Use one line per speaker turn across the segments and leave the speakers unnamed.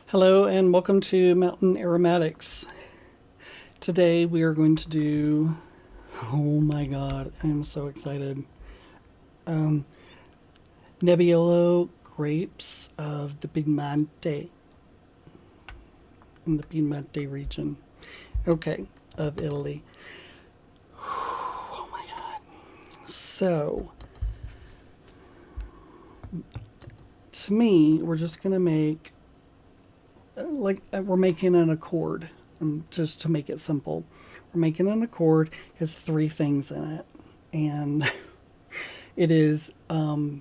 Hello and welcome to Mountain Aromatics. Today we are going to do, oh my god, I'm so excited, Nebbiolo grapes of the Piedmonte, in the Piedmonte region, okay, of Italy. Oh my god. So, to me, we're just going to make we're making an accord, just to make it simple. We're making an accord, has three things in it, and it is beta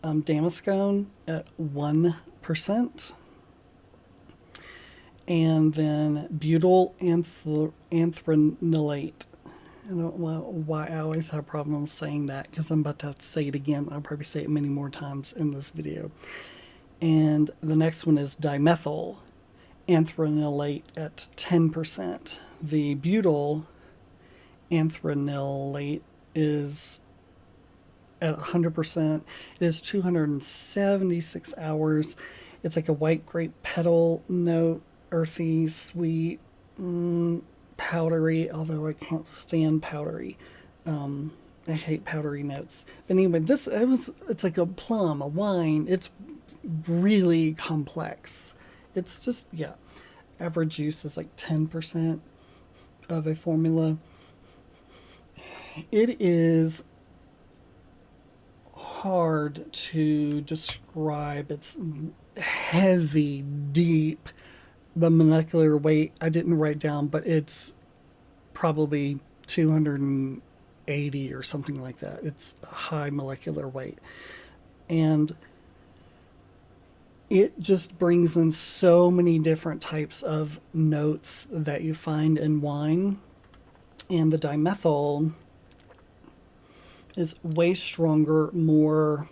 damascone at 1%, and then butyl anthranilate. I don't know why I always have problems saying that, because I'm about to have to say it again. I'll probably say it many more times in this video. And the next one is dimethyl anthranilate at 10%. The butyl anthranilate is at 100%. It is 276 hours. It's like a white grape petal note, earthy, sweet, powdery, although I can't stand powdery. I hate powdery notes. But anyway, it's like a plum, a wine. It's really complex. It's just, yeah. Average use is like 10% of a formula. It is hard to describe. It's heavy, deep. The molecular weight I didn't write down, but it's probably 280 or something like that. It's a high molecular weight. And it just brings in so many different types of notes that you find in wine. And the dimethyl is way stronger, more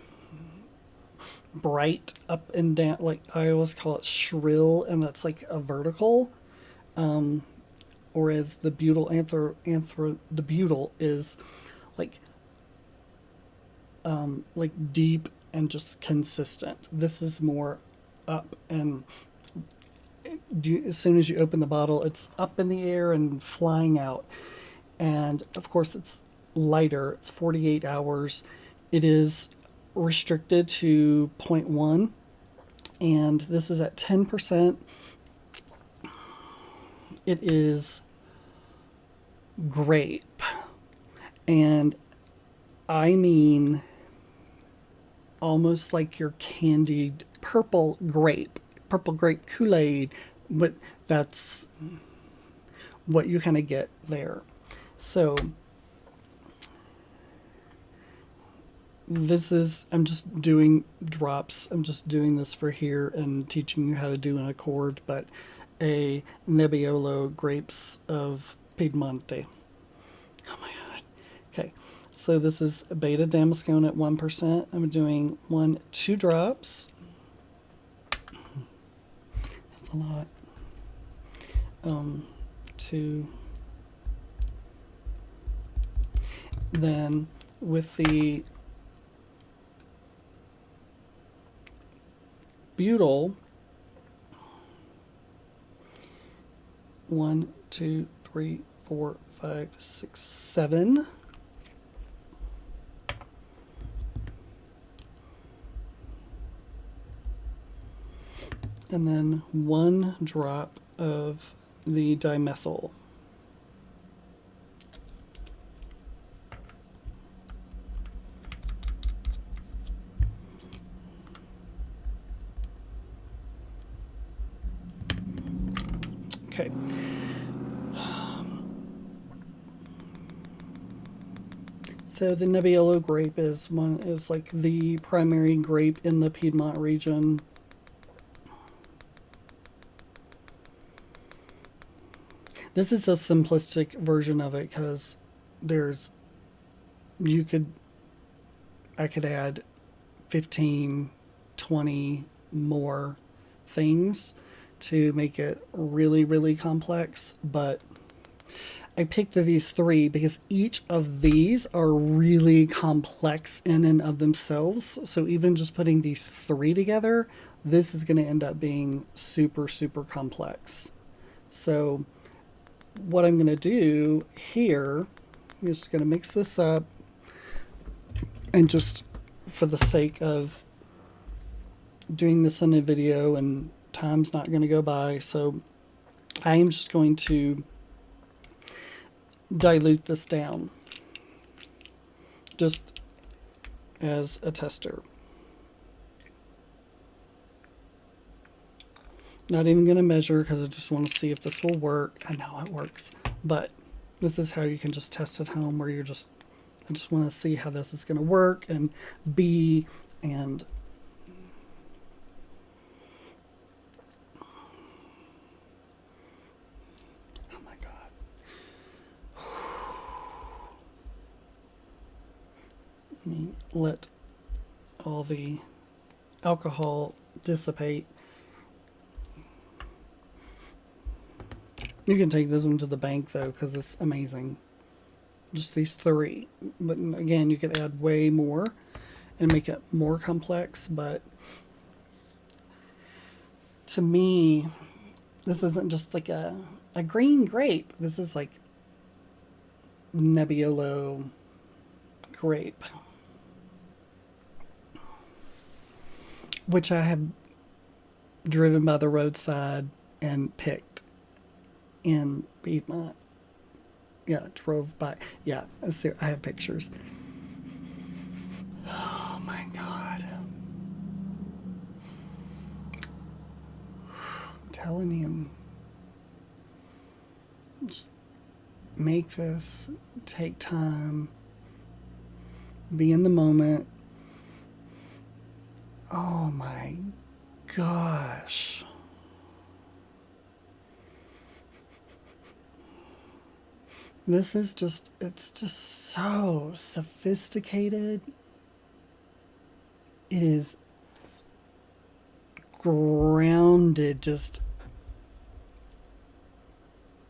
bright up and down. Like I always call it shrill, and that's like a vertical. Whereas the butyl the butyl is like deep and just consistent. This is more up, and as soon as you open the bottle, it's up in the air and flying out. And of course, it's lighter. It's 48 hours. It is restricted to 0.1, and this is at 10%. It is grape, and I mean almost like your candied purple grape Kool-Aid, but that's what you kind of get there. So this is, I'm just doing drops. I'm just doing this for here and teaching you how to do an accord, but a Nebbiolo grapes of Piedmonte. Oh my god. Okay. So this is beta damascone at 1%. I'm doing 2 drops. That's a lot. 2. Then with the butyl, 1, 2, 3, 4, 5, 6, 7. And then 1 drop of the dimethyl. Okay. So the Nebbiolo grape is like the primary grape in the Piedmont region. This is a simplistic version of it because I could add 15, 20 more things to make it really, really complex, but I picked these 3 because each of these are really complex in and of themselves. So even just putting these 3 together, this is going to end up being super, super complex. So what I'm going to do here, I'm just going to mix this up, and just for the sake of doing this in a video and time's not going to go by, so I am just going to dilute this down just as a tester. Not even going to measure because I just want to see if this will work. I know it works, but this is how you can just test at home, where I just want to see how this is going to work and be, and oh my God. Let me let all the alcohol dissipate. You can take this one to the bank though, because it's amazing. Just these three. But again, you could add way more and make it more complex. But to me, this isn't just like a green grape. This is like Nebbiolo grape, which I have driven by the roadside and picked in Piedmont. Yeah, drove by. Yeah, I have pictures. Oh my God. I'm telling you. Just make this, take time, be in the moment. Oh my gosh. This is just, it's just so sophisticated. It is grounded, just,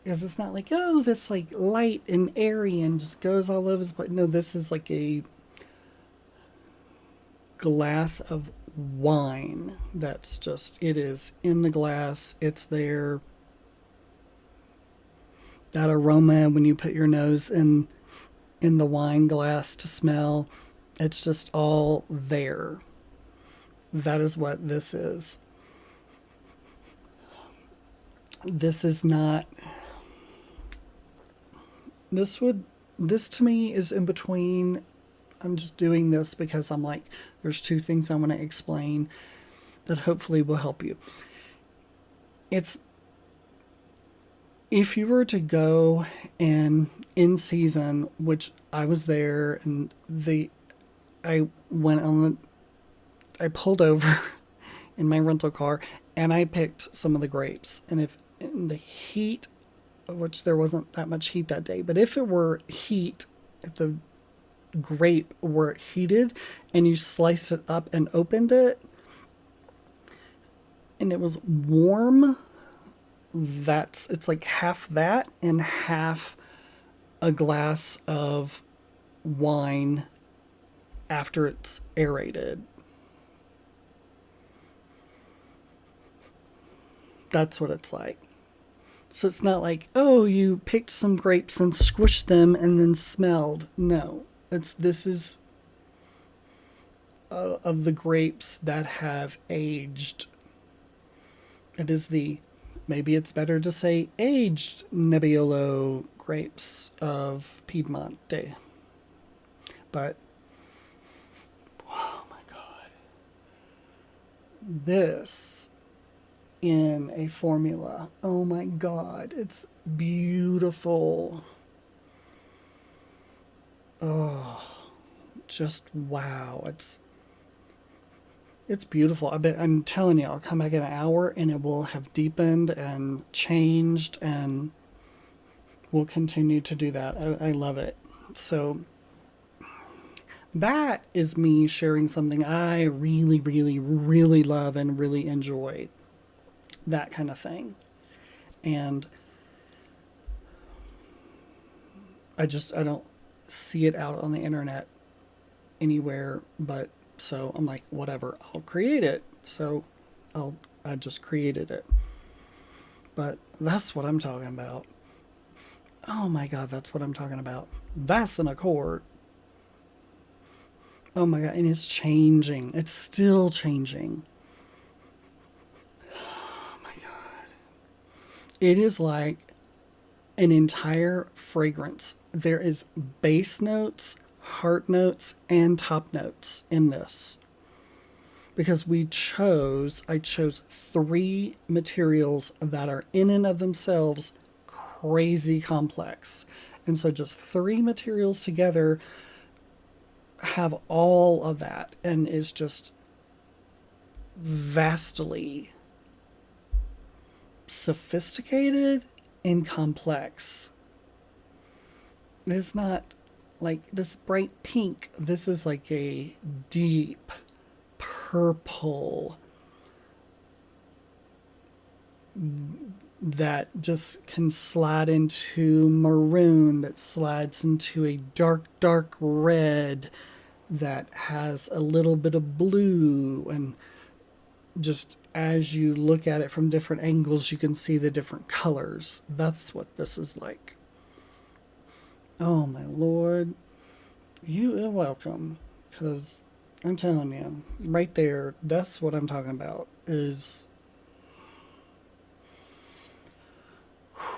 because it's not like, oh, this like light and airy and just goes all over the place. No, this is like a glass of wine that's just, it is in the glass, it's there. That aroma when you put your nose in the wine glass to smell, it's just all there. That is what this is. This is not, this to me is in between. I'm just doing this because I'm like, there's two things I want to explain that hopefully will help you. It's, if you were to go and in season, which I was there, and I went on I pulled over in my rental car and I picked some of the grapes. And if in the heat, which there wasn't that much heat that day, but if it were heat, if the grape were heated and you sliced it up and opened it and it was warm, it's like half that and half a glass of wine after it's aerated. That's what it's like. So it's not like, oh, you picked some grapes and squished them and then smelled. No, this is of the grapes that have aged. It is maybe it's better to say aged Nebbiolo grapes of Piedmont Day. But, oh my God. This in a formula. Oh my God. It's beautiful. Oh, just wow. It's beautiful. I'm telling you, I'll come back in an hour and it will have deepened and changed, and we'll continue to do that. I love it. So that is me sharing something I really, really, really love and really enjoy. That kind of thing. And I don't see it out on the internet anywhere, but so I'm like, whatever, I'll create it. So I just created it. But that's what I'm talking about. Oh my God, that's what I'm talking about. That's an accord. Oh my God, and it's changing. It's still changing. Oh my God. It is like an entire fragrance. There is base notes, heart notes, and top notes in this. Because I chose 3 materials that are in and of themselves crazy complex. And so just 3 materials together have all of that and is just vastly sophisticated and complex. It's not like this bright pink. This is like a deep purple that just can slide into maroon, that slides into a dark, dark red, that has a little bit of blue, and just as you look at it from different angles, you can see the different colors. That's what this is like. Oh my Lord. You are welcome. Because I'm telling you, right there, that's what I'm talking about. Is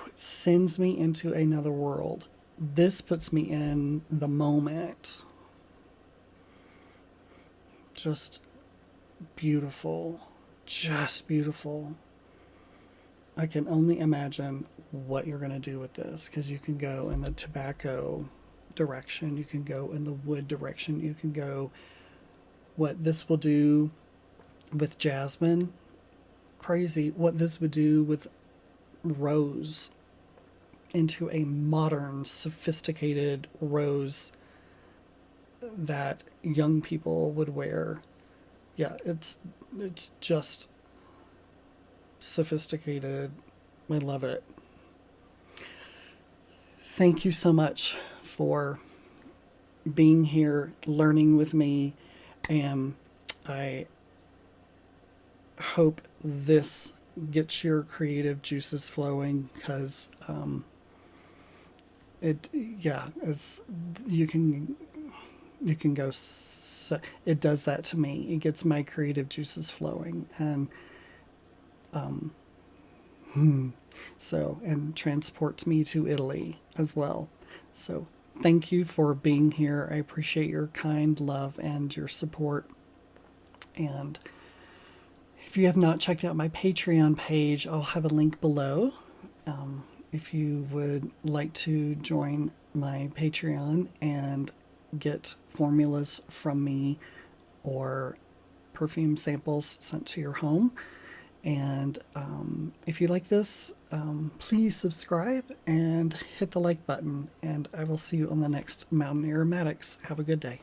it sends me into another world. This puts me in the moment. Just beautiful. Just beautiful. I can only imagine what you're going to do with this, because you can go in the tobacco direction, you can go in the wood direction, you can go what this will do with jasmine. Crazy what this would do with rose, into a modern, sophisticated rose that young people would wear. Yeah, it's just sophisticated. I love it. Thank you so much for being here, learning with me, and I hope this gets your creative juices flowing, because it's you can go. It does that to me. It gets my creative juices flowing, and and transports me to Italy as well. So thank you for being here. I appreciate your kind love and your support. And if you have not checked out my Patreon page, I'll have a link below. If you would like to join my Patreon and get formulas from me or perfume samples sent to your home. And if you like this, please subscribe and hit the like button. And I will see you on the next Mountain Aromatics. Have a good day.